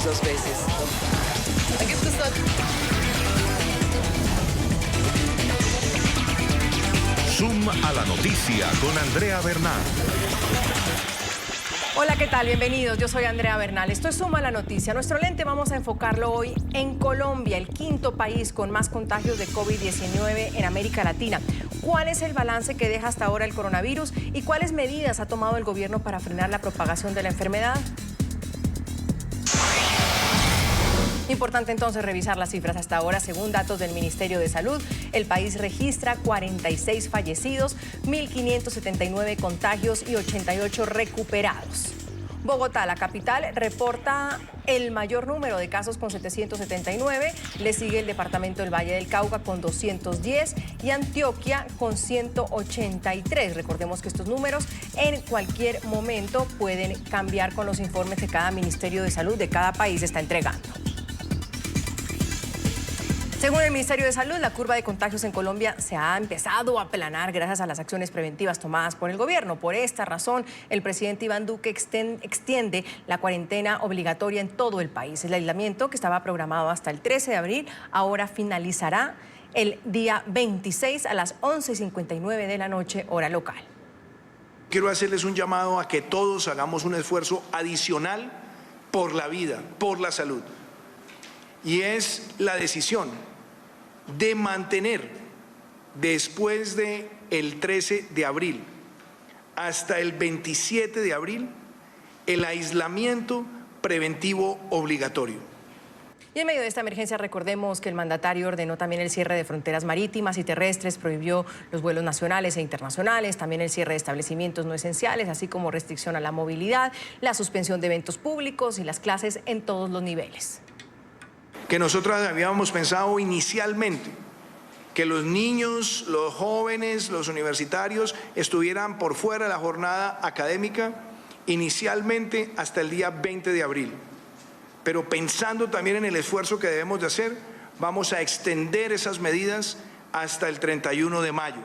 2 veces. Da gibt es Zoom a la noticia con Andrea Bernal. Hola, ¿qué tal? Bienvenidos. Yo soy Andrea Bernal. Esto es Zoom a la noticia. Nuestro lente vamos a enfocarlo hoy en Colombia, el quinto país con más contagios de COVID-19 en América Latina. ¿Cuál es el balance que deja hasta ahora el coronavirus y cuáles medidas ha tomado el gobierno para frenar la propagación de la enfermedad? Importante entonces revisar las cifras hasta ahora. Según datos del Ministerio de Salud, el país registra 46 fallecidos, 1.579 contagios y 88 recuperados. Bogotá, la capital, reporta el mayor número de casos con 779, le sigue el departamento del Valle del Cauca con 210 y Antioquia con 183. Recordemos que estos números en cualquier momento pueden cambiar con los informes que cada Ministerio de Salud de cada país está entregando. Según el Ministerio de Salud, la curva de contagios en Colombia se ha empezado a aplanar gracias a las acciones preventivas tomadas por el gobierno. Por esta razón, el presidente Iván Duque extiende la cuarentena obligatoria en todo el país. El aislamiento, que estaba programado hasta el 13 de abril, ahora finalizará el día 26 a las 11:59 de la noche, hora local. Quiero hacerles un llamado a que todos hagamos un esfuerzo adicional por la vida, por la salud. Y es la decisión de mantener después del 13 de abril hasta el 27 de abril el aislamiento preventivo obligatorio. Y en medio de esta emergencia, recordemos que el mandatario ordenó también el cierre de fronteras marítimas y terrestres, prohibió los vuelos nacionales e internacionales, también el cierre de establecimientos no esenciales, así como restricción a la movilidad, la suspensión de eventos públicos y las clases en todos los niveles. Que nosotros habíamos pensado inicialmente que los niños, los jóvenes, los universitarios estuvieran por fuera de la jornada académica inicialmente hasta el día 20 de abril. Pero pensando también en el esfuerzo que debemos de hacer, vamos a extender esas medidas hasta el 31 de mayo.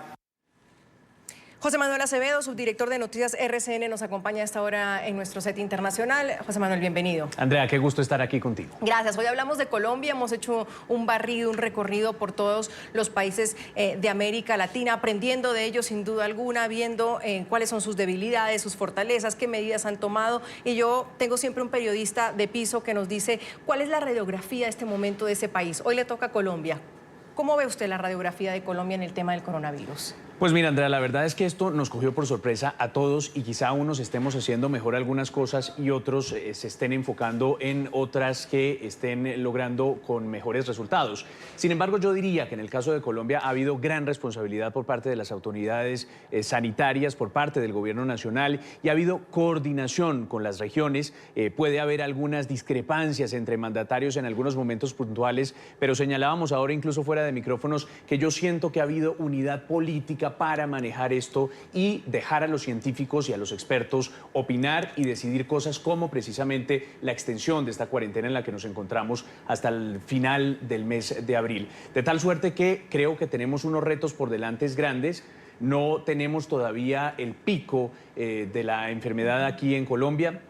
José Manuel Acevedo, subdirector de Noticias RCN, nos acompaña a esta hora en nuestro set internacional. José Manuel, bienvenido. Andrea, qué gusto estar aquí contigo. Gracias. Hoy hablamos de Colombia, hemos hecho un barrido, un recorrido por todos los países de América Latina, aprendiendo de ellos sin duda alguna, viendo cuáles son sus debilidades, sus fortalezas, qué medidas han tomado. Y yo tengo siempre un periodista de piso que nos dice cuál es la radiografía de este momento de ese país. Hoy le toca a Colombia. ¿Cómo ve usted la radiografía de Colombia en el tema del coronavirus? Pues mira, Andrea, la verdad es que esto nos cogió por sorpresa a todos y quizá unos estemos haciendo mejor algunas cosas y otros se estén enfocando en otras que estén logrando con mejores resultados. Sin embargo, yo diría que en el caso de Colombia ha habido gran responsabilidad por parte de las autoridades sanitarias, por parte del gobierno nacional y ha habido coordinación con las regiones. Puede haber algunas discrepancias entre mandatarios en algunos momentos puntuales, pero señalábamos ahora incluso fuera de micrófonos que yo siento que ha habido unidad política para manejar esto y dejar a los científicos y a los expertos opinar y decidir cosas como precisamente la extensión de esta cuarentena en la que nos encontramos hasta el final del mes de abril. De tal suerte que creo que tenemos unos retos por delante grandes. No tenemos todavía el pico de la enfermedad aquí en Colombia.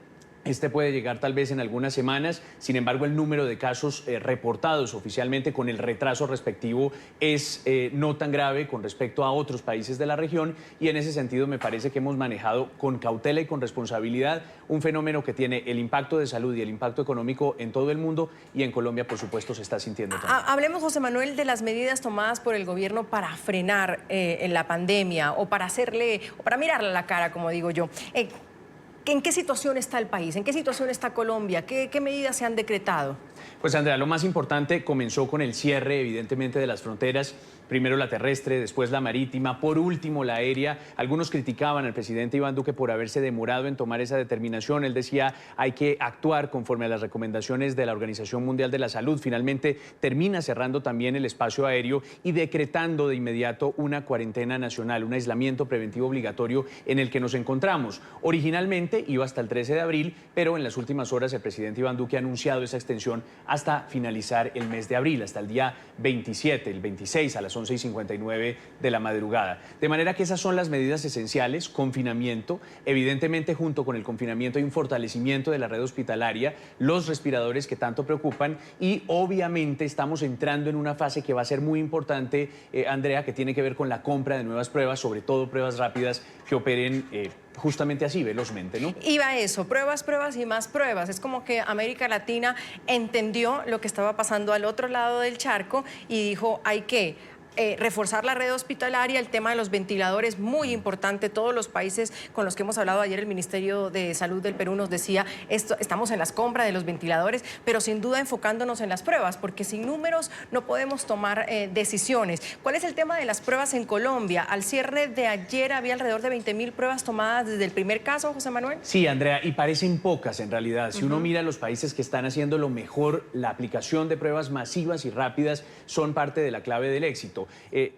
Este puede llegar tal vez en algunas semanas, sin embargo el número de casos reportados oficialmente con el retraso respectivo es no tan grave con respecto a otros países de la región y en ese sentido me parece que hemos manejado con cautela y con responsabilidad un fenómeno que tiene el impacto de salud y el impacto económico en todo el mundo y en Colombia por supuesto se está sintiendo también. Hablemos, José Manuel, de las medidas tomadas por el gobierno para frenar la pandemia o para mirarle a la cara, como digo yo. ¿En qué situación está el país? ¿En qué situación está Colombia? ¿Qué medidas se han decretado? Pues Andrea, lo más importante comenzó con el cierre evidentemente de las fronteras, primero la terrestre, después la marítima, por último la aérea. Algunos criticaban al presidente Iván Duque por haberse demorado en tomar esa determinación. Él decía hay que actuar conforme a las recomendaciones de la Organización Mundial de la Salud. Finalmente termina cerrando también el espacio aéreo y decretando de inmediato una cuarentena nacional, un aislamiento preventivo obligatorio en el que nos encontramos. Originalmente iba hasta el 13 de abril, pero en las últimas horas el presidente Iván Duque ha anunciado esa extensión hasta finalizar el mes de abril, hasta el día 27, el 26 a las 11:59 de la madrugada. De manera que esas son las medidas esenciales: confinamiento, evidentemente junto con el confinamiento hay un fortalecimiento de la red hospitalaria, los respiradores que tanto preocupan y obviamente estamos entrando en una fase que va a ser muy importante, Andrea, que tiene que ver con la compra de nuevas pruebas, sobre todo pruebas rápidas que operen justamente así, velozmente, ¿no? Iba a eso, pruebas, pruebas y más pruebas. Es como que América Latina entendió lo que estaba pasando al otro lado del charco y dijo, hay que reforzar la red hospitalaria, el tema de los ventiladores, muy importante. Todos los países con los que hemos hablado ayer, el Ministerio de Salud del Perú nos decía, estamos en las compras de los ventiladores, pero sin duda enfocándonos en las pruebas, porque sin números no podemos tomar decisiones. ¿Cuál es el tema de las pruebas en Colombia? Al cierre de ayer había alrededor de 20.000 pruebas tomadas desde el primer caso, José Manuel. Sí, Andrea, y parecen pocas en realidad. Si uno mira los países que están haciendo lo mejor, la aplicación de pruebas masivas y rápidas son parte de la clave del éxito.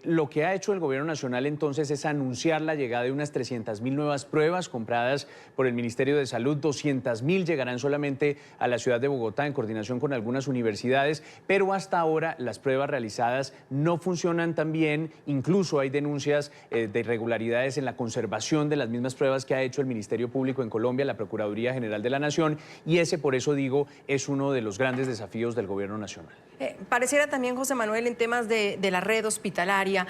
Lo que ha hecho el gobierno nacional entonces es anunciar la llegada de unas 300.000 nuevas pruebas compradas por el Ministerio de Salud. 200.000 llegarán solamente a la ciudad de Bogotá en coordinación con algunas universidades, pero hasta ahora las pruebas realizadas no funcionan tan bien. Incluso hay denuncias de irregularidades en la conservación de las mismas pruebas que ha hecho el Ministerio Público en Colombia, la Procuraduría General de la Nación, y ese, por eso digo, es uno de los grandes desafíos del gobierno nacional. Pareciera también, José Manuel, en temas de la red hospitalaria,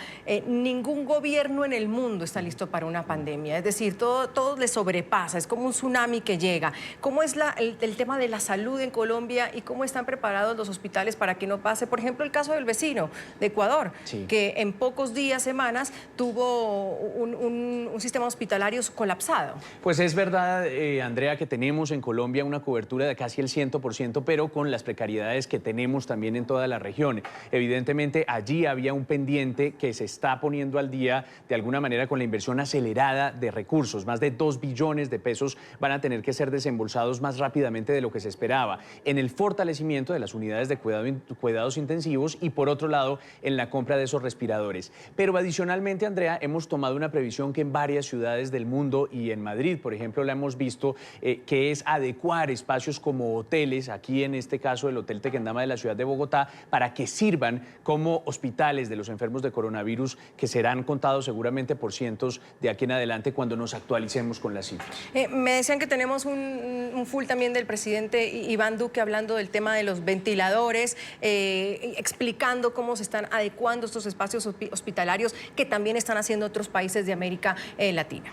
ningún gobierno en el mundo está listo para una pandemia. Es decir, todo le sobrepasa, es como un tsunami que llega. ¿Cómo es el tema de la salud en Colombia y cómo están preparados los hospitales para que no pase? Por ejemplo, el caso del vecino de Ecuador, sí, que en pocos días, semanas, tuvo un sistema hospitalario colapsado. Pues es verdad, Andrea, que tenemos en Colombia una cobertura de casi el 100%, pero con las precariedades que tenemos también en toda la región. Evidentemente, allí había un pendiente que se está poniendo al día de alguna manera con la inversión acelerada de recursos. Más de 2 billones de pesos van a tener que ser desembolsados más rápidamente de lo que se esperaba en el fortalecimiento de las unidades de cuidados intensivos y, por otro lado, en la compra de esos respiradores. Pero adicionalmente, Andrea, hemos tomado una previsión que en varias ciudades del mundo y en Madrid, por ejemplo, la hemos visto, que es adecuar espacios como hoteles, aquí en este caso el Hotel Tequendama de la ciudad de Bogotá, para que sirvan como hospitales de los enfermos de coronavirus, que serán contados seguramente por cientos de aquí en adelante cuando nos actualicemos con las cifras. Me decían que tenemos un full también del presidente Iván Duque hablando del tema de los ventiladores, explicando cómo se están adecuando estos espacios hospitalarios que también están haciendo otros países de América Latina.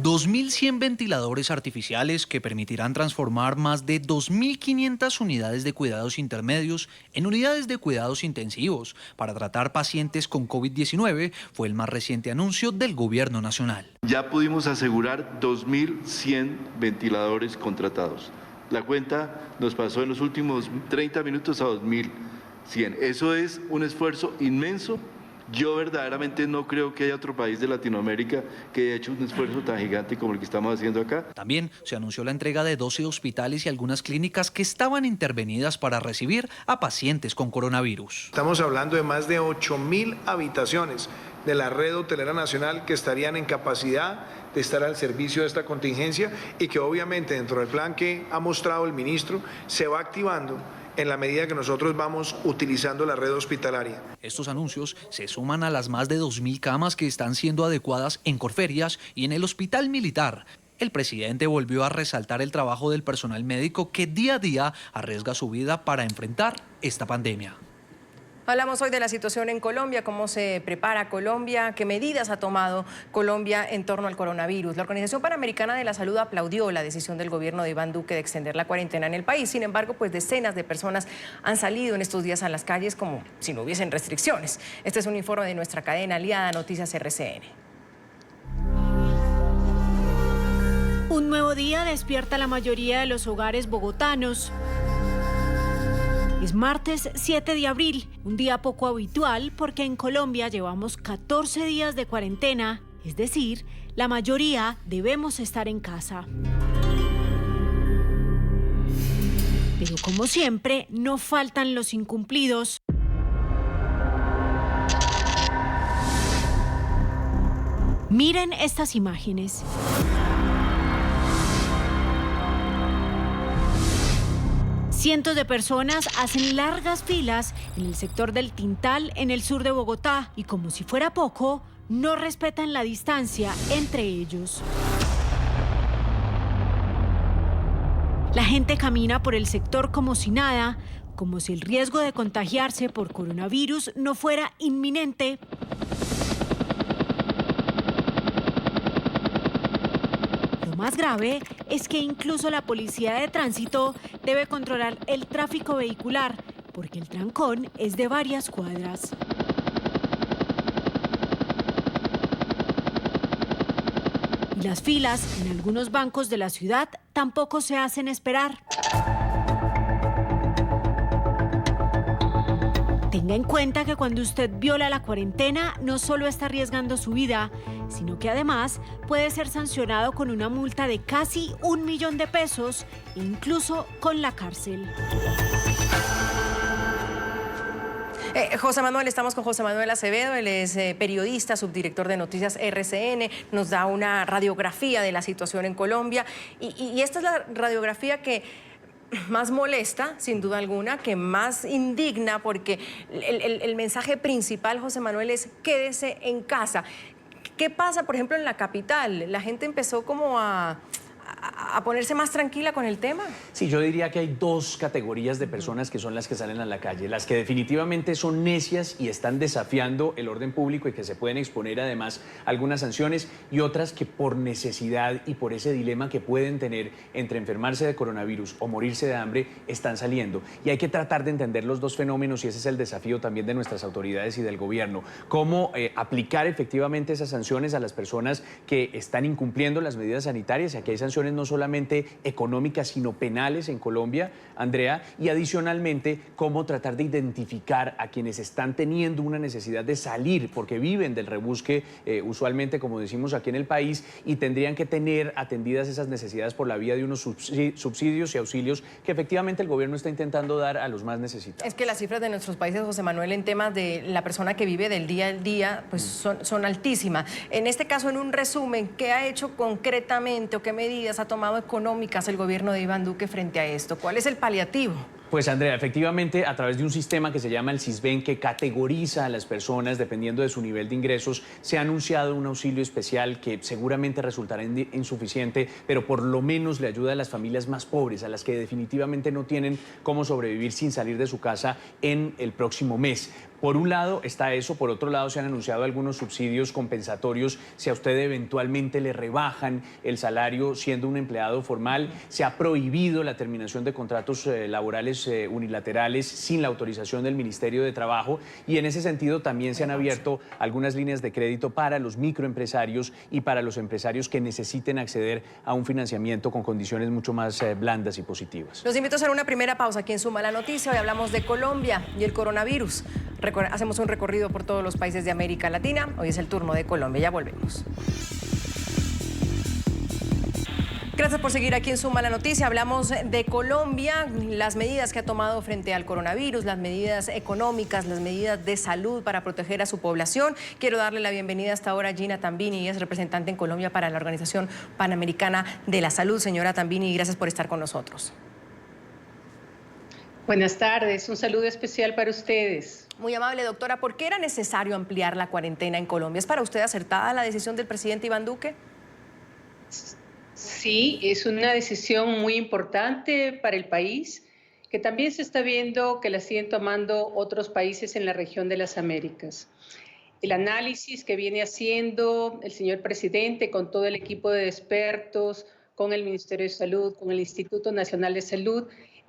2.100 ventiladores artificiales que permitirán transformar más de 2.500 unidades de cuidados intermedios en unidades de cuidados intensivos para tratar pacientes con COVID-19 fue el más reciente anuncio del gobierno nacional. Ya pudimos asegurar 2.100 ventiladores contratados. La cuenta nos pasó en los últimos 30 minutos a 2.100. Eso es un esfuerzo inmenso. Yo verdaderamente no creo que haya otro país de Latinoamérica que haya hecho un esfuerzo tan gigante como el que estamos haciendo acá. También se anunció la entrega de 12 hospitales y algunas clínicas que estaban intervenidas para recibir a pacientes con coronavirus. Estamos hablando de más de 8.000 habitaciones de la red hotelera nacional que estarían en capacidad de estar al servicio de esta contingencia y que obviamente dentro del plan que ha mostrado el ministro se va activando en la medida que nosotros vamos utilizando la red hospitalaria. Estos anuncios se suman a las más de 2.000 camas que están siendo adecuadas en Corferias y en el Hospital Militar. El presidente volvió a resaltar el trabajo del personal médico que día a día arriesga su vida para enfrentar esta pandemia. Hablamos hoy de la situación en Colombia, cómo se prepara Colombia, qué medidas ha tomado Colombia en torno al coronavirus. La Organización Panamericana de la Salud aplaudió la decisión del gobierno de Iván Duque de extender la cuarentena en el país. Sin embargo, pues decenas de personas han salido en estos días a las calles como si no hubiesen restricciones. Este es un informe de nuestra cadena aliada Noticias RCN. Un nuevo día despierta la mayoría de los hogares bogotanos. Es martes 7 de abril, un día poco habitual porque en Colombia llevamos 14 días de cuarentena, es decir, la mayoría debemos estar en casa. Pero como siempre, no faltan los incumplidos. Miren estas imágenes. Cientos de personas hacen largas filas en el sector del Tintal, en el sur de Bogotá, y como si fuera poco, no respetan la distancia entre ellos. La gente camina por el sector como si nada, como si el riesgo de contagiarse por coronavirus no fuera inminente. Lo más grave es que incluso la policía de tránsito debe controlar el tráfico vehicular, porque el trancón es de varias cuadras. Y las filas en algunos bancos de la ciudad tampoco se hacen esperar. Tenga en cuenta que cuando usted viola la cuarentena, no solo está arriesgando su vida, sino que además puede ser sancionado con una multa de casi 1 millón de pesos e incluso con la cárcel. José Manuel, estamos con José Manuel Acevedo, él es periodista, subdirector de Noticias RCN, nos da una radiografía de la situación en Colombia y esta es la radiografía que más molesta, sin duda alguna, que más indigna, porque el mensaje principal, José Manuel, es quédese en casa. ¿Qué pasa, por ejemplo, en la capital? ¿La gente empezó como a ponerse más tranquila con el tema? Sí, yo diría que hay dos categorías de personas que son las que salen a la calle, las que definitivamente son necias y están desafiando el orden público y que se pueden exponer además a algunas sanciones, y otras que por necesidad y por ese dilema que pueden tener entre enfermarse de coronavirus o morirse de hambre están saliendo. Y hay que tratar de entender los dos fenómenos, y ese es el desafío también de nuestras autoridades y del gobierno, cómo aplicar efectivamente esas sanciones a las personas que están incumpliendo las medidas sanitarias. Y aquí hay sanciones no solamente económicas, sino penales en Colombia, Andrea, y adicionalmente cómo tratar de identificar a quienes están teniendo una necesidad de salir, porque viven del rebusque, usualmente, como decimos aquí en el país, y tendrían que tener atendidas esas necesidades por la vía de unos subsidios y auxilios que efectivamente el gobierno está intentando dar a los más necesitados. Es que las cifras de nuestros países, José Manuel, en temas de la persona que vive del día al día, pues son altísimas. En este caso, en un resumen, ¿qué ha hecho concretamente o qué medidas ha tomado económicas el gobierno de Iván Duque frente a esto? ¿Cuál es el paliativo? Pues Andrea, efectivamente, a través de un sistema que se llama el Sisbén, que categoriza a las personas dependiendo de su nivel de ingresos, se ha anunciado un auxilio especial que seguramente resultará insuficiente, pero por lo menos le ayuda a las familias más pobres, a las que definitivamente no tienen cómo sobrevivir sin salir de su casa en el próximo mes. Por un lado está eso, por otro lado se han anunciado algunos subsidios compensatorios si a usted eventualmente le rebajan el salario siendo un empleado formal. Se ha prohibido la terminación de contratos laborales unilaterales sin la autorización del Ministerio de Trabajo, y en ese sentido también se han abierto algunas líneas de crédito para los microempresarios y para los empresarios que necesiten acceder a un financiamiento con condiciones mucho más blandas y positivas. Los invito a hacer una primera pausa aquí en Suma la Noticia. Hoy hablamos de Colombia y el coronavirus. Hacemos un recorrido por todos los países de América Latina. Hoy es el turno de Colombia. Ya volvemos. Gracias por seguir aquí en Suma la Noticia. Hablamos de Colombia, las medidas que ha tomado frente al coronavirus, las medidas económicas, las medidas de salud para proteger a su población. Quiero darle la bienvenida hasta ahora a Gina Tambini, es representante en Colombia para la Organización Panamericana de la Salud. Señora Tambini, gracias por estar con nosotros. Buenas tardes, un saludo especial para ustedes. Muy amable, doctora. ¿Por qué era necesario ampliar la cuarentena en Colombia? ¿Es para usted acertada la decisión del presidente Iván Duque? Sí, es una decisión muy importante para el país, que también se está viendo que la siguen tomando otros países en la región de las Américas. El análisis que viene haciendo el señor presidente con todo el equipo de expertos, con el Ministerio de Salud, con el Instituto Nacional de Salud,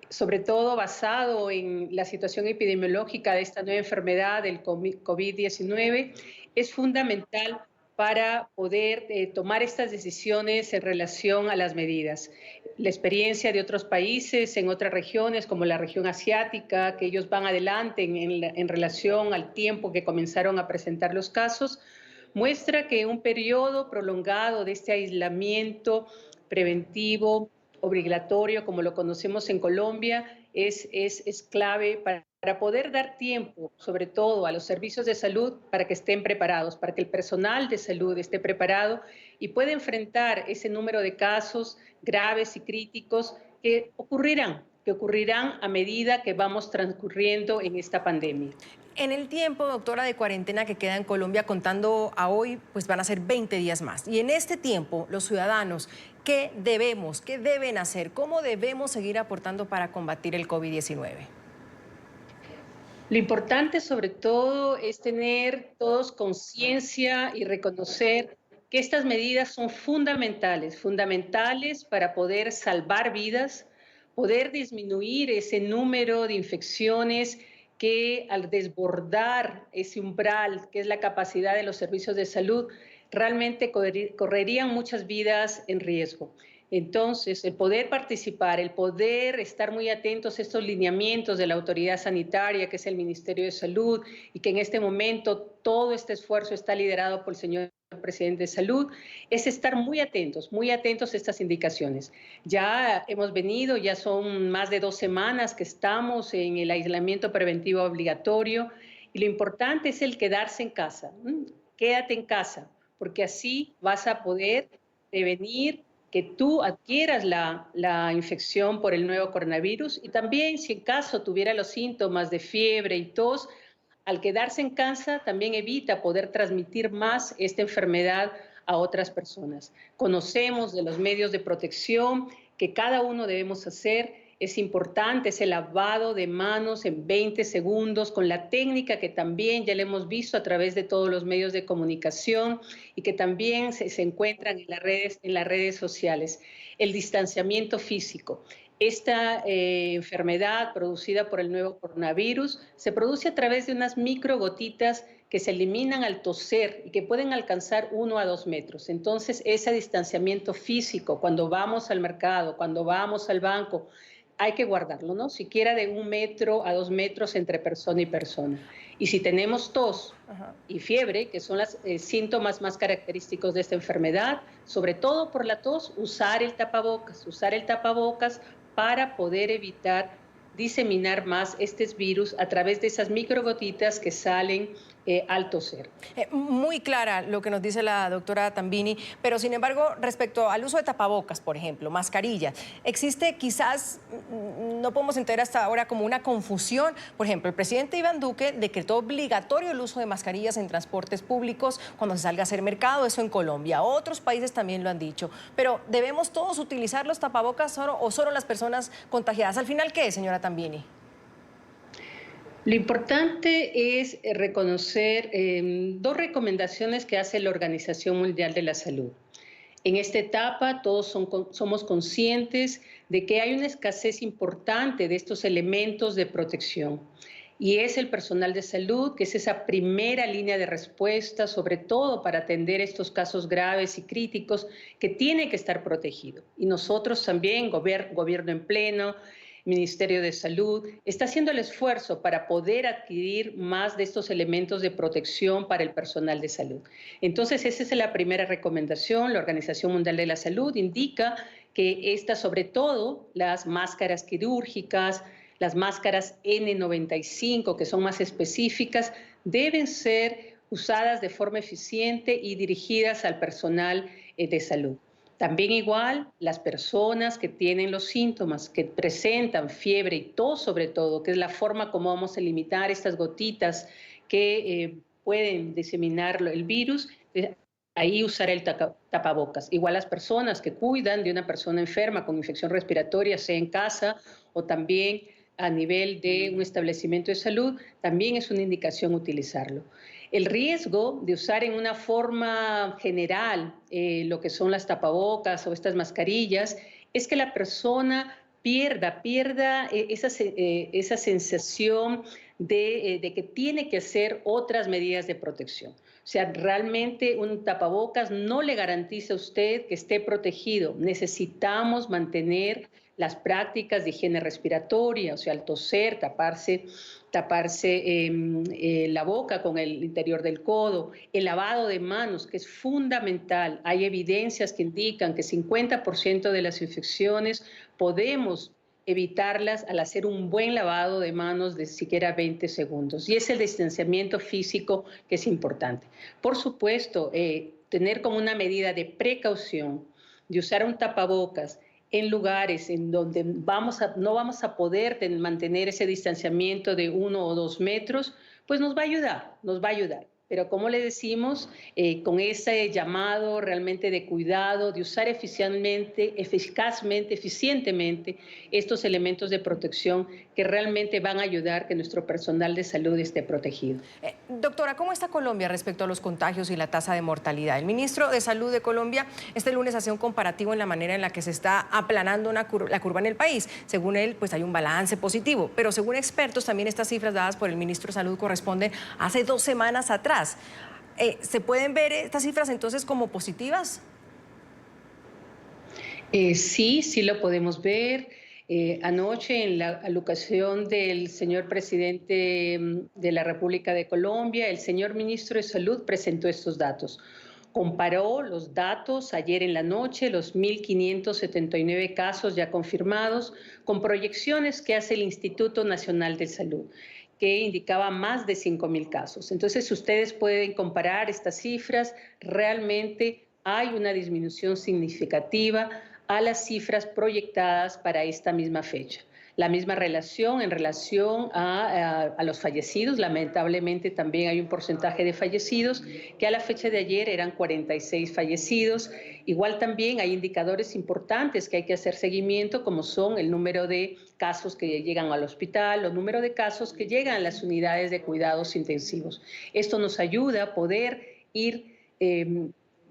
sobre todo basado en la situación epidemiológica de esta nueva enfermedad, del COVID-19, es fundamental para poder tomar estas decisiones en relación a las medidas. La experiencia de otros países en otras regiones, como la región asiática, que ellos van adelante en relación al tiempo que comenzaron a presentar los casos, muestra que un periodo prolongado de este aislamiento preventivo, obligatorio, como lo conocemos en Colombia, es clave para poder dar tiempo, sobre todo a los servicios de salud, para que estén preparados, para que el personal de salud esté preparado y pueda enfrentar ese número de casos graves y críticos que ocurrirán, que ocurrirán a medida que vamos transcurriendo en esta pandemia. En el tiempo, doctora, de cuarentena que queda en Colombia, contando a hoy, pues van a ser 20 días más. Y en este tiempo, los ciudadanos, ¿qué deben hacer? ¿Cómo debemos seguir aportando para combatir el COVID-19? Lo importante, sobre todo, es tener todos conciencia y reconocer que estas medidas son fundamentales para poder salvar vidas, poder disminuir ese número de infecciones que al desbordar ese umbral, que es la capacidad de los servicios de salud, realmente correrían muchas vidas en riesgo. Entonces, el poder participar, el poder estar muy atentos a estos lineamientos de la autoridad sanitaria, que es el Ministerio de Salud, y que en este momento todo este esfuerzo está liderado por el señor presidente de Salud, es estar muy atentos a estas indicaciones. Ya hemos venido, ya son más de 2 semanas que estamos en el aislamiento preventivo obligatorio, y lo importante es el quedarse en casa. Quédate en casa, porque así vas a poder prevenir que tú adquieras la infección por el nuevo coronavirus, y también si en caso tuviera los síntomas de fiebre y tos, al quedarse en casa también evita poder transmitir más esta enfermedad a otras personas. Conocemos de los medios de protección que cada uno debemos hacer. Es importante ese lavado de manos en 20 segundos con la técnica que también ya le hemos visto a través de todos los medios de comunicación y que también se encuentran en las redes sociales. El distanciamiento físico. Esta enfermedad producida por el nuevo coronavirus se produce a través de unas microgotitas que se eliminan al toser y que pueden alcanzar 1 a 2 metros. Entonces, ese distanciamiento físico, cuando vamos al mercado, cuando vamos al banco, hay que guardarlo, ¿no? Siquiera de 1 metro a 2 metros entre persona y persona. Y si tenemos tos y fiebre, que son los síntomas más característicos de esta enfermedad, sobre todo por la tos, usar el tapabocas para poder evitar diseminar más estos virus a través de esas microgotitas que salen al toser. Muy clara lo que nos dice la doctora Tambini, pero sin embargo, respecto al uso de tapabocas, por ejemplo, mascarilla, existe quizás, no podemos entender hasta ahora como una confusión. Por ejemplo, el presidente Iván Duque decretó obligatorio el uso de mascarillas en transportes públicos cuando se salga a hacer mercado, eso en Colombia. Otros países también lo han dicho, pero ¿debemos todos utilizar los tapabocas o solo las personas contagiadas? ¿Al final qué, señora Tambini? Lo importante es reconocer 2 recomendaciones que hace la Organización Mundial de la Salud. En esta etapa todos somos conscientes de que hay una escasez importante de estos elementos de protección. Y es el personal de salud, que es esa primera línea de respuesta, sobre todo para atender estos casos graves y críticos, que tiene que estar protegido. Y nosotros también, gobierno en pleno, Ministerio de Salud, está haciendo el esfuerzo para poder adquirir más de estos elementos de protección para el personal de salud. Entonces, esa es la primera recomendación. La Organización Mundial de la Salud indica que estas, sobre todo, las máscaras quirúrgicas, las máscaras N95, que son más específicas, deben ser usadas de forma eficiente y dirigidas al personal de salud. También igual las personas que tienen los síntomas, que presentan fiebre y tos sobre todo, que es la forma como vamos a limitar estas gotitas que pueden diseminar el virus, ahí usar el tapabocas. Igual las personas que cuidan de una persona enferma con infección respiratoria, sea en casa o también a nivel de un establecimiento de salud, también es una indicación utilizarlo. El riesgo de usar en una forma general lo que son las tapabocas o estas mascarillas es que la persona pierda esa sensación de que tiene que hacer otras medidas de protección. O sea, realmente un tapabocas no le garantiza a usted que esté protegido. Necesitamos mantener las prácticas de higiene respiratoria, o sea, al toser, taparse la boca con el interior del codo, el lavado de manos, que es fundamental. Hay evidencias que indican que 50% de las infecciones podemos evitarlas al hacer un buen lavado de manos de siquiera 20 segundos. Y es el distanciamiento físico que es importante. Por supuesto, tener como una medida de precaución, de usar un tapabocas en lugares en donde no vamos a poder mantener ese distanciamiento de 1 o 2 metros, pues nos va a ayudar. Pero como le decimos, con ese llamado realmente de cuidado, de usar eficazmente, eficientemente estos elementos de protección que realmente van a ayudar que nuestro personal de salud esté protegido. Doctora, ¿cómo está Colombia respecto a los contagios y la tasa de mortalidad? El ministro de Salud de Colombia este lunes hacía un comparativo en la manera en la que se está aplanando la curva en el país. Según él, pues hay un balance positivo, pero según expertos, también estas cifras dadas por el ministro de Salud corresponden hace 2 semanas atrás. ¿Se pueden ver estas cifras entonces como positivas? Sí lo podemos ver. Anoche, en la alocución del señor presidente de la República de Colombia, el señor ministro de Salud presentó estos datos. Comparó los datos ayer en la noche, los 1.579 casos ya confirmados, con proyecciones que hace el Instituto Nacional de Salud, que indicaba más de 5.000 casos. Entonces, ustedes pueden comparar estas cifras. Realmente hay una disminución significativa a las cifras proyectadas para esta misma fecha. La misma relación en relación a los fallecidos. Lamentablemente también hay un porcentaje de fallecidos que a la fecha de ayer eran 46 fallecidos. Igual también hay indicadores importantes que hay que hacer seguimiento, como son el número de casos que llegan al hospital, el número de casos que llegan a las unidades de cuidados intensivos. Esto nos ayuda a poder ir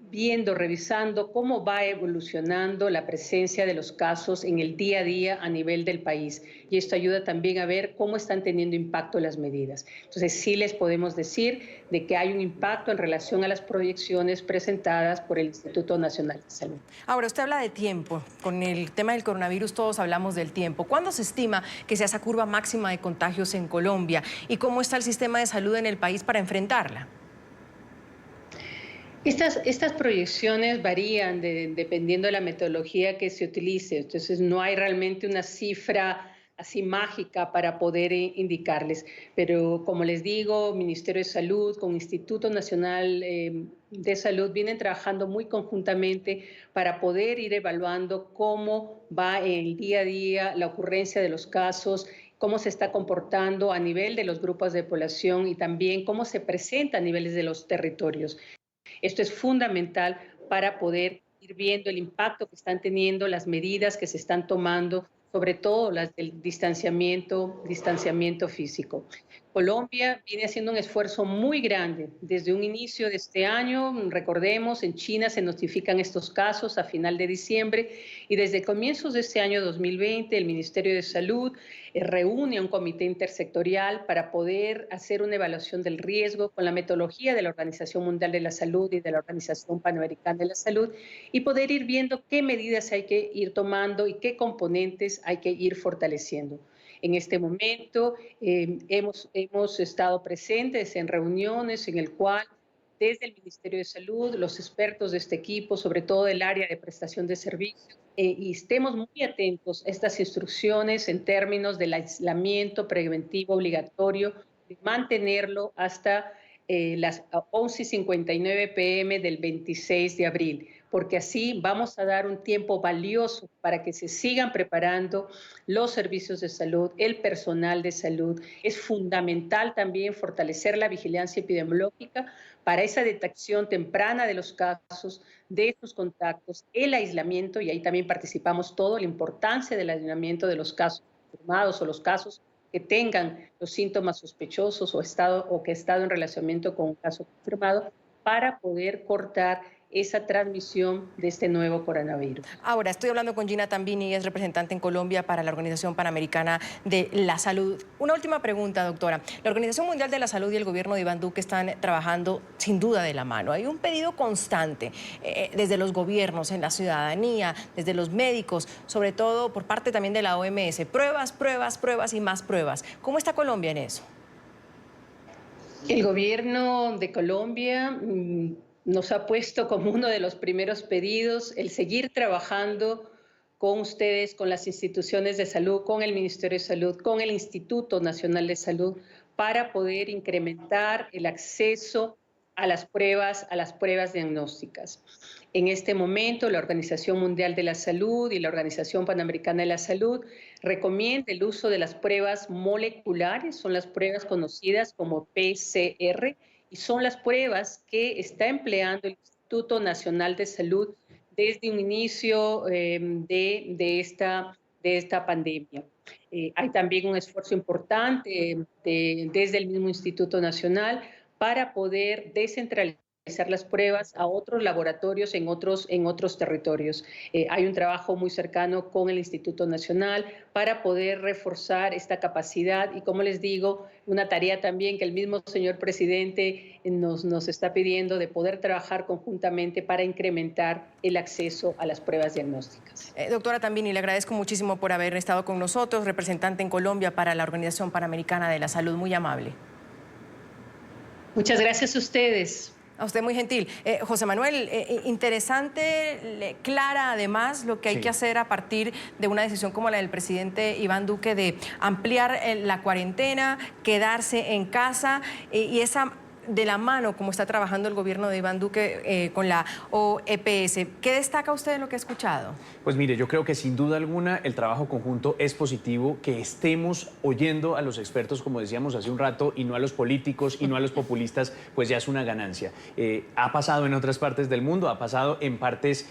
viendo, revisando cómo va evolucionando la presencia de los casos en el día a día a nivel del país. Y esto ayuda también a ver cómo están teniendo impacto las medidas. Entonces, sí les podemos decir de que hay un impacto en relación a las proyecciones presentadas por el Instituto Nacional de Salud. Ahora, usted habla de tiempo. Con el tema del coronavirus todos hablamos del tiempo. ¿Cuándo se estima que sea esa curva máxima de contagios en Colombia? ¿Y cómo está el sistema de salud en el país para enfrentarla? Estas proyecciones varían dependiendo de la metodología que se utilice. Entonces, no hay realmente una cifra así mágica para poder indicarles. Pero, como les digo, Ministerio de Salud con Instituto Nacional de Salud vienen trabajando muy conjuntamente para poder ir evaluando cómo va el día a día la ocurrencia de los casos, cómo se está comportando a nivel de los grupos de población y también cómo se presenta a niveles de los territorios. Esto es fundamental para poder ir viendo el impacto que están teniendo las medidas que se están tomando, sobre todo las del distanciamiento físico. Colombia viene haciendo un esfuerzo muy grande desde un inicio de este año. Recordemos, en China se notifican estos casos a final de diciembre y desde comienzos de este año 2020 el Ministerio de Salud reúne a un comité intersectorial para poder hacer una evaluación del riesgo con la metodología de la Organización Mundial de la Salud y de la Organización Panamericana de la Salud y poder ir viendo qué medidas hay que ir tomando y qué componentes hay que ir fortaleciendo. En este momento hemos estado presentes en reuniones en el cual desde el Ministerio de Salud, los expertos de este equipo, sobre todo del área de prestación de servicios, y estemos muy atentos a estas instrucciones en términos del aislamiento preventivo obligatorio, de mantenerlo hasta las 11:59 p.m. del 26 de abril, porque así vamos a dar un tiempo valioso para que se sigan preparando los servicios de salud, el personal de salud. Es fundamental también fortalecer la vigilancia epidemiológica para esa detección temprana de los casos, de estos contactos, el aislamiento, y ahí también participamos todo, la importancia del aislamiento de los casos confirmados o los casos que tengan los síntomas sospechosos o que ha estado en relacionamiento con un caso confirmado para poder cortar esa transmisión de este nuevo coronavirus. Ahora, estoy hablando con Gina Tambini, es representante en Colombia para la Organización Panamericana de la Salud. Una última pregunta, doctora. La Organización Mundial de la Salud y el gobierno de Iván Duque están trabajando sin duda de la mano. Hay un pedido constante desde los gobiernos, en la ciudadanía, desde los médicos, sobre todo por parte también de la OMS. Pruebas, pruebas, pruebas y más pruebas. ¿Cómo está Colombia en eso? El gobierno de Colombia nos ha puesto como uno de los primeros pedidos el seguir trabajando con ustedes, con las instituciones de salud, con el Ministerio de Salud, con el Instituto Nacional de Salud, para poder incrementar el acceso a las pruebas diagnósticas. En este momento, la Organización Mundial de la Salud y la Organización Panamericana de la Salud recomiendan el uso de las pruebas moleculares, son las pruebas conocidas como PCR, y son las pruebas que está empleando el Instituto Nacional de Salud desde un inicio de esta pandemia. Hay también un esfuerzo importante desde el mismo Instituto Nacional para poder descentralizar las pruebas a otros laboratorios en otros territorios. Hay un trabajo muy cercano con el Instituto Nacional para poder reforzar esta capacidad y, como les digo, una tarea también que el mismo señor presidente nos está pidiendo de poder trabajar conjuntamente para incrementar el acceso a las pruebas diagnósticas. Doctora Tambini, le agradezco muchísimo por haber estado con nosotros, representante en Colombia para la Organización Panamericana de la Salud, muy amable. Muchas gracias a ustedes. A usted muy gentil. José Manuel, interesante, clara además lo que hay que hacer a partir de una decisión como la del presidente Iván Duque de ampliar la cuarentena, quedarse en casa y esa de la mano como está trabajando el gobierno de Iván Duque con la OEPS. ¿Qué destaca usted de lo que ha escuchado? Pues mire, yo creo que sin duda alguna el trabajo conjunto es positivo, que estemos oyendo a los expertos, como decíamos hace un rato, y no a los políticos y no a los populistas, pues ya es una ganancia. Ha pasado en otras partes del mundo, ha pasado en partes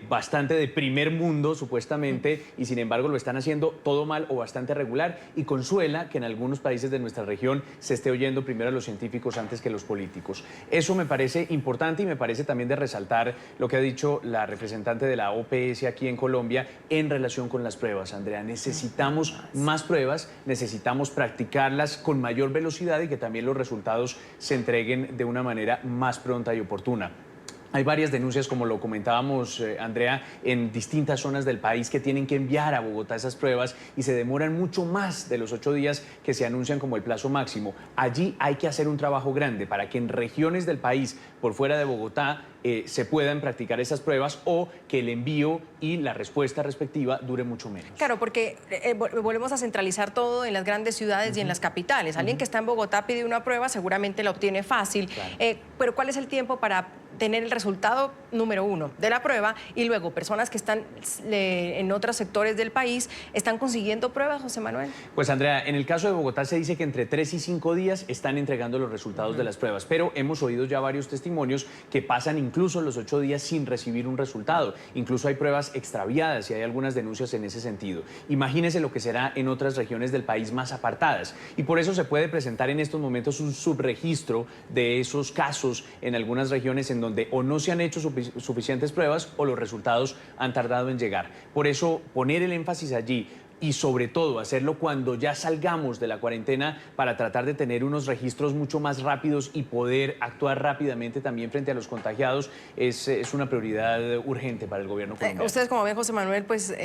bastante de primer mundo, supuestamente, y sin embargo lo están haciendo todo mal o bastante regular, y consuela que en algunos países de nuestra región se esté oyendo primero a los científicos antes que los políticos. Eso me parece importante y me parece también de resaltar lo que ha dicho la representante de la OPS aquí en Colombia en relación con las pruebas. Andrea, necesitamos más pruebas, necesitamos practicarlas con mayor velocidad y que también los resultados se entreguen de una manera más pronta y oportuna. Hay varias denuncias, como lo comentábamos, Andrea, en distintas zonas del país que tienen que enviar a Bogotá esas pruebas y se demoran mucho más de los 8 días que se anuncian como el plazo máximo. Allí hay que hacer un trabajo grande para que en regiones del país, por fuera de Bogotá, se puedan practicar esas pruebas o que el envío y la respuesta respectiva dure mucho menos. Claro, porque volvemos a centralizar todo en las grandes ciudades y en las capitales. Alguien que está en Bogotá pide una prueba, seguramente la obtiene fácil, claro. Pero ¿cuál es el tiempo para tener el resultado número 1 de la prueba? Y luego, personas que están en otros sectores del país, ¿están consiguiendo pruebas, José Manuel? Pues, Andrea, en el caso de Bogotá se dice que entre 3 y 5 días están entregando los resultados de las pruebas, pero hemos oído ya varios testimonios que pasan incluso los 8 días sin recibir un resultado. Incluso hay pruebas extraviadas y hay algunas denuncias en ese sentido. Imagínese lo que será en otras regiones del país más apartadas. Y por eso se puede presentar en estos momentos un subregistro de esos casos en algunas regiones en donde o no se han hecho suficientes pruebas o los resultados han tardado en llegar. Por eso poner el énfasis allí y sobre todo hacerlo cuando ya salgamos de la cuarentena para tratar de tener unos registros mucho más rápidos y poder actuar rápidamente también frente a los contagiados es una prioridad urgente para el gobierno colombiano. Ustedes, como ven, José Manuel, pues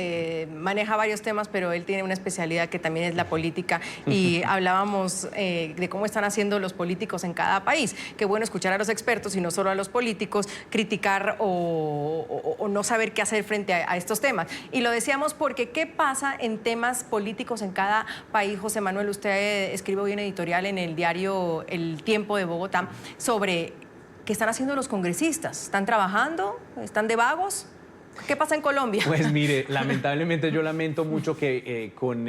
maneja varios temas, pero él tiene una especialidad que también es la política y hablábamos de cómo están haciendo los políticos en cada país. Qué bueno escuchar a los expertos y no solo a los políticos, criticar o no saber qué hacer frente a estos temas. Y lo decíamos porque ¿qué pasa en temas políticos en cada país? José Manuel, usted escribe hoy un editorial en el diario El Tiempo de Bogotá sobre qué están haciendo los congresistas. ¿Están trabajando? ¿Están de vagos? ¿Qué pasa en Colombia? Pues mire, lamentablemente yo lamento mucho que con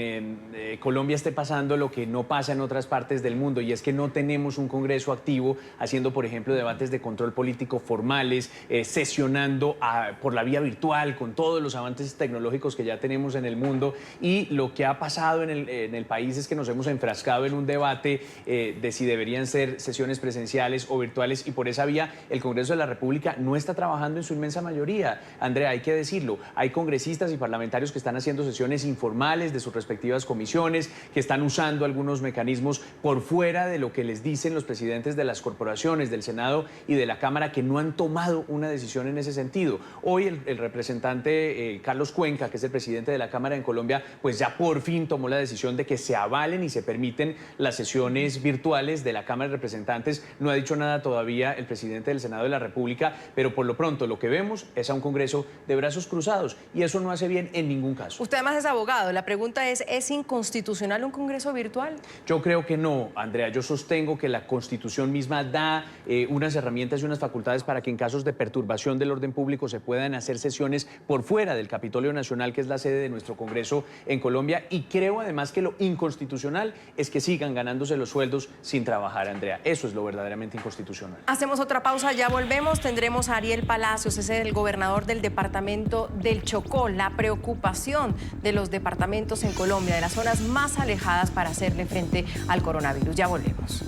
Colombia esté pasando lo que no pasa en otras partes del mundo, y es que no tenemos un Congreso activo haciendo, por ejemplo, debates de control político formales, sesionando por la vía virtual con todos los avances tecnológicos que ya tenemos en el mundo. Y lo que ha pasado en el país es que nos hemos enfrascado en un debate de si deberían ser sesiones presenciales o virtuales, y por esa vía el Congreso de la República no está trabajando en su inmensa mayoría. Andrea, hay que decirlo, hay congresistas y parlamentarios que están haciendo sesiones informales de sus respectivas comisiones, que están usando algunos mecanismos por fuera de lo que les dicen los presidentes de las corporaciones, del Senado y de la Cámara, que no han tomado una decisión en ese sentido. Hoy el representante Carlos Cuenca, que es el presidente de la Cámara en Colombia, pues ya por fin tomó la decisión de que se avalen y se permiten las sesiones virtuales de la Cámara de Representantes. No ha dicho nada todavía el presidente del Senado de la República, pero por lo pronto lo que vemos es a un Congreso de brazos cruzados, y eso no hace bien en ningún caso. Usted además es abogado. La pregunta ¿es inconstitucional un congreso virtual? Yo creo que no, Andrea. Yo sostengo que la Constitución misma da unas herramientas y unas facultades para que en casos de perturbación del orden público se puedan hacer sesiones por fuera del Capitolio Nacional, que es la sede de nuestro Congreso en Colombia, y creo además que lo inconstitucional es que sigan ganándose los sueldos sin trabajar, Andrea. Eso es lo verdaderamente inconstitucional. Hacemos otra pausa, ya volvemos. Tendremos a Ariel Palacios, es el gobernador del departamento del Chocó. La preocupación de los departamentos en Colombia, de las zonas más alejadas para hacerle frente al coronavirus. Ya volvemos.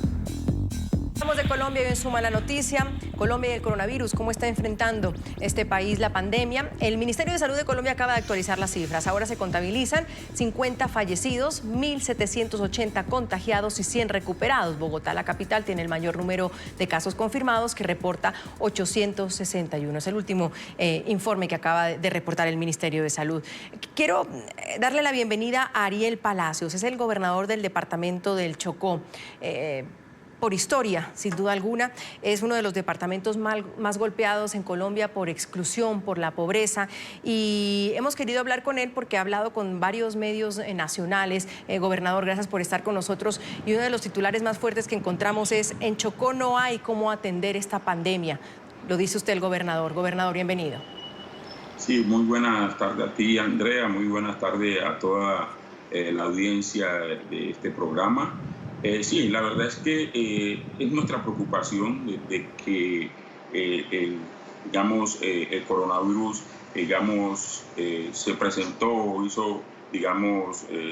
Estamos de Colombia y en Suma la Noticia. Colombia y el coronavirus, ¿cómo está enfrentando este país la pandemia? El Ministerio de Salud de Colombia acaba de actualizar las cifras. Ahora se contabilizan 50 fallecidos, 1.780 contagiados y 100 recuperados. Bogotá, la capital, tiene el mayor número de casos confirmados, que reporta 861. Es el último informe que acaba de reportar el Ministerio de Salud. Quiero darle la bienvenida a Ariel Palacios, es el gobernador del departamento del Chocó. Por historia, sin duda alguna, es uno de los departamentos más golpeados en Colombia por exclusión, por la pobreza, y hemos querido hablar con él porque ha hablado con varios medios nacionales. Gobernador, gracias por estar con nosotros, y uno de los titulares más fuertes que encontramos es: en Chocó no hay cómo atender esta pandemia. Lo dice usted, el gobernador. Gobernador, bienvenido. Sí, muy buenas tardes a ti, Andrea, muy buenas tardes a toda la audiencia de este programa. Sí, la verdad es que es nuestra preocupación de que el coronavirus, se presentó,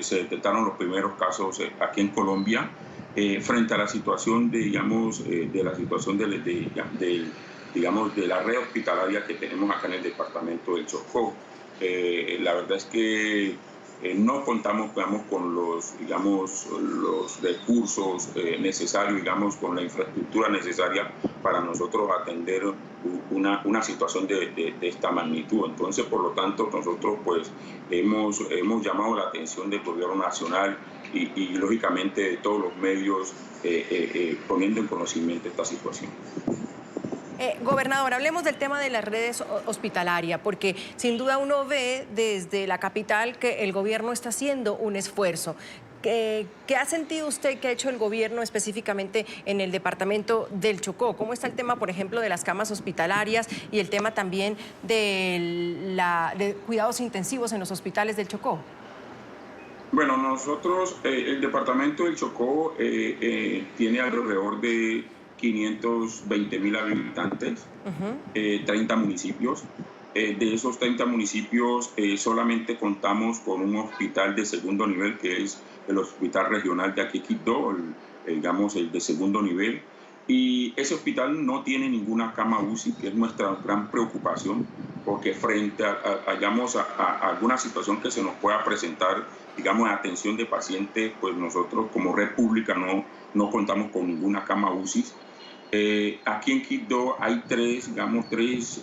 se detectaron los primeros casos aquí en Colombia, frente a la situación de la red hospitalaria que tenemos acá en el departamento del Chocó. La verdad es que no contamos, con los recursos necesarios, con la infraestructura necesaria para nosotros atender una situación de esta magnitud. Entonces, por lo tanto, nosotros pues hemos llamado la atención del gobierno nacional y lógicamente de todos los medios, poniendo en conocimiento esta situación. Gobernador, hablemos del tema de las redes hospitalarias, porque sin duda uno ve desde la capital que el gobierno está haciendo un esfuerzo. ¿Qué ha sentido usted que ha hecho el gobierno específicamente en el departamento del Chocó? ¿Cómo está el tema, por ejemplo, de las camas hospitalarias y el tema también de cuidados intensivos en los hospitales del Chocó? Bueno, nosotros, el departamento del Chocó tiene alrededor de 520.000 habitantes, 30 municipios. De esos 30 municipios solamente contamos con un hospital de segundo nivel, que es el Hospital Regional de Quibdó, el de segundo nivel. Y ese hospital no tiene ninguna cama UCI, que es nuestra gran preocupación, porque frente a alguna situación que se nos pueda presentar, en atención de pacientes, pues nosotros como red pública no contamos con ninguna cama UCI. Aquí en Quibdó hay tres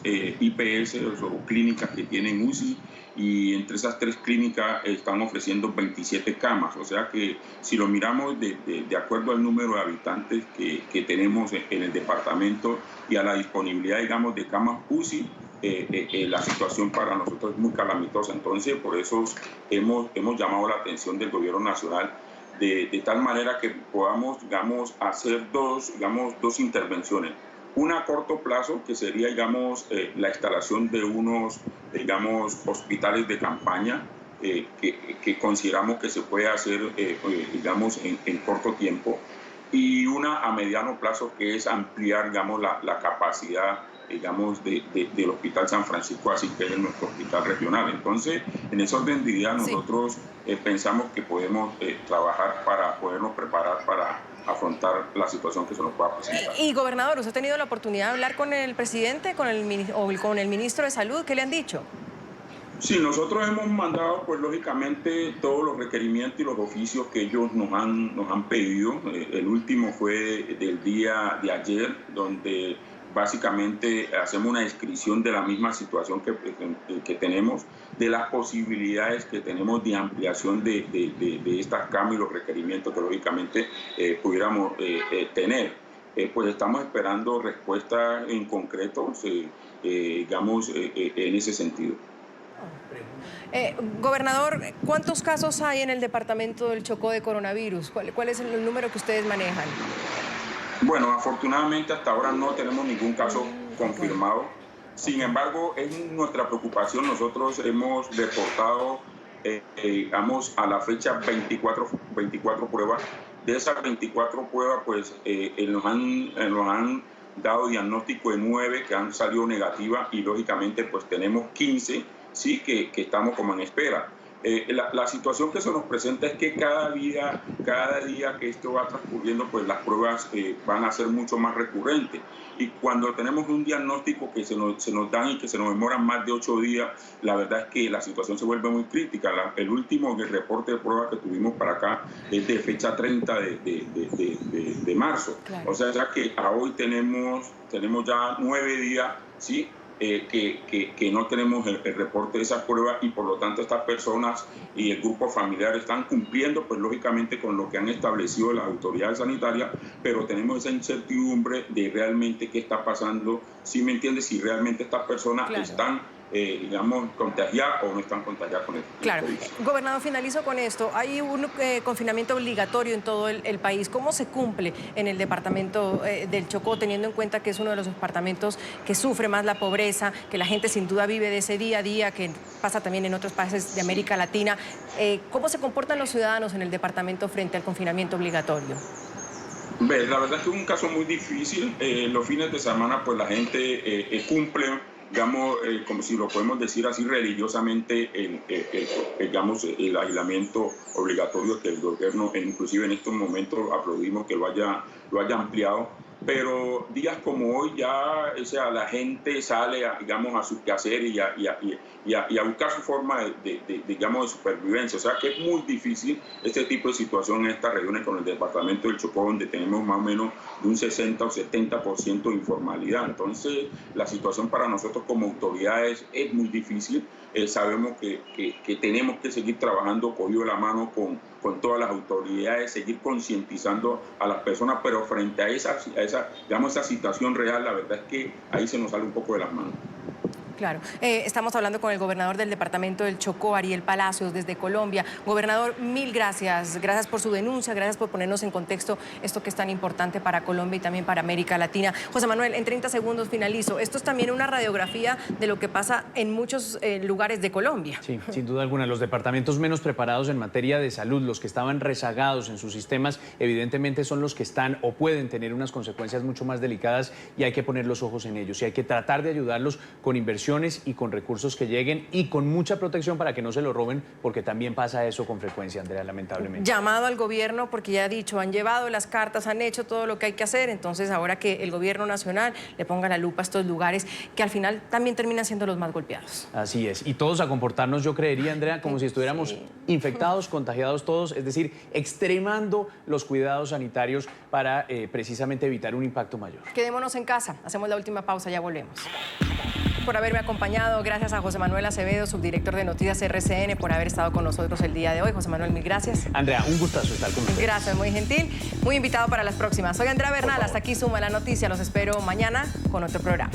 IPS o clínicas que tienen UCI, y entre esas tres clínicas están ofreciendo 27 camas. O sea que si lo miramos de acuerdo al número de habitantes que tenemos en el departamento y a la disponibilidad, de camas UCI, la situación para nosotros es muy calamitosa. Entonces, por eso hemos llamado la atención del gobierno nacional de tal manera que podamos, hacer dos intervenciones. Una a corto plazo, que sería, la instalación de unos, hospitales de campaña que consideramos que se puede hacer, en corto tiempo. Y una a mediano plazo, que es ampliar, la capacidad, del Hospital San Francisco, así que es nuestro hospital regional. Entonces, en ese orden de ideas, nosotros pensamos que podemos trabajar para podernos preparar para afrontar la situación que se nos pueda presentar. Y gobernador, ¿usted ha tenido la oportunidad de hablar con el presidente, con el ministro de Salud? ¿Qué le han dicho? Sí, nosotros hemos mandado, pues lógicamente, todos los requerimientos y los oficios que ellos nos han pedido. El último fue del día de ayer, donde básicamente hacemos una descripción de la misma situación que tenemos, de las posibilidades que tenemos de ampliación de estas camas y los requerimientos que lógicamente pudiéramos tener. Pues estamos esperando respuestas en concreto. digamos, en ese sentido. Gobernador, ¿cuántos casos hay en el departamento del Chocó de coronavirus? ¿Cuál es el número que ustedes manejan? Bueno, afortunadamente hasta ahora no tenemos ningún caso confirmado. Sin embargo, es nuestra preocupación. Nosotros hemos reportado, digamos, a la fecha 24 pruebas. De esas 24 pruebas, pues nos han dado diagnóstico de 9 que han salido negativas y lógicamente pues tenemos 15 sí que estamos como en espera. La situación que se nos presenta es que cada día que esto va transcurriendo, pues las pruebas van a ser mucho más recurrentes. Y cuando tenemos un diagnóstico que se nos dan y que se nos demoran más de 8 días, la verdad es que la situación se vuelve muy crítica. El último reporte de pruebas que tuvimos para acá es de fecha 30 de marzo. Claro. O sea, ya que a hoy tenemos ya 9 días, ¿sí? Que no tenemos el reporte de esas pruebas y por lo tanto estas personas y el grupo familiar están cumpliendo pues lógicamente con lo que han establecido las autoridades sanitarias, pero tenemos esa incertidumbre de realmente qué está pasando, ¿sí me entiendes? Si realmente estas personas están digamos, contagiadas o no están contagiadas con esto. Claro. Gobernador, finalizo con esto. Hay un confinamiento obligatorio en todo el país. ¿Cómo se cumple en el departamento del Chocó, teniendo en cuenta que es uno de los departamentos que sufre más la pobreza, que la gente sin duda vive de ese día a día, que pasa también en otros países de América Latina? ¿Cómo se comportan los ciudadanos en el departamento frente al confinamiento obligatorio? La verdad es que es un caso muy difícil. Los fines de semana pues la gente cumple, digamos, como si lo podemos decir así religiosamente, digamos, el aislamiento obligatorio que el gobierno, inclusive en estos momentos, aplaudimos que lo haya ampliado. Pero días como hoy ya, o sea, la gente sale, digamos, a sus quehaceres y a buscar su forma digamos, de supervivencia. O sea que es muy difícil este tipo de situación en estas regiones con el departamento del Chocó, donde tenemos más o menos de un 60 o 70% de informalidad. Entonces, la situación para nosotros como autoridades es muy difícil. Sabemos que tenemos que seguir trabajando cogido de la mano con todas las autoridades, seguir concientizando a las personas, pero frente a esa situación real, la verdad es que ahí se nos sale un poco de las manos. Claro. Estamos hablando con el gobernador del departamento del Chocó, Ariel Palacios, desde Colombia. Gobernador, mil gracias. Gracias por su denuncia, gracias por ponernos en contexto esto que es tan importante para Colombia y también para América Latina. José Manuel, en 30 segundos finalizo. Esto es también una radiografía de lo que pasa en muchos lugares de Colombia. Sí, sin duda alguna. Los departamentos menos preparados en materia de salud, los que estaban rezagados en sus sistemas, evidentemente son los que están o pueden tener unas consecuencias mucho más delicadas y hay que poner los ojos en ellos. Y hay que tratar de ayudarlos con inversión y con recursos que lleguen y con mucha protección para que no se lo roben, porque también pasa eso con frecuencia, Andrea, lamentablemente. Llamado al gobierno, porque ya ha dicho, han llevado las cartas, han hecho todo lo que hay que hacer, entonces ahora que el gobierno nacional le ponga la lupa a estos lugares que al final también terminan siendo los más golpeados. Así es, y todos a comportarnos, yo creería, Andrea, como si estuviéramos infectados, contagiados todos, es decir, extremando los cuidados sanitarios para precisamente evitar un impacto mayor. Quedémonos en casa, hacemos la última pausa, ya volvemos. Por haberme acompañado, gracias a José Manuel Acevedo, subdirector de Noticias RCN, por haber estado con nosotros el día de hoy. José Manuel, mil gracias. Andrea, un gustazo estar con ustedes. Gracias, muy gentil, muy invitado para las próximas. Soy Andrea Bernal, hasta aquí Suma la Noticia. Los espero mañana con otro programa.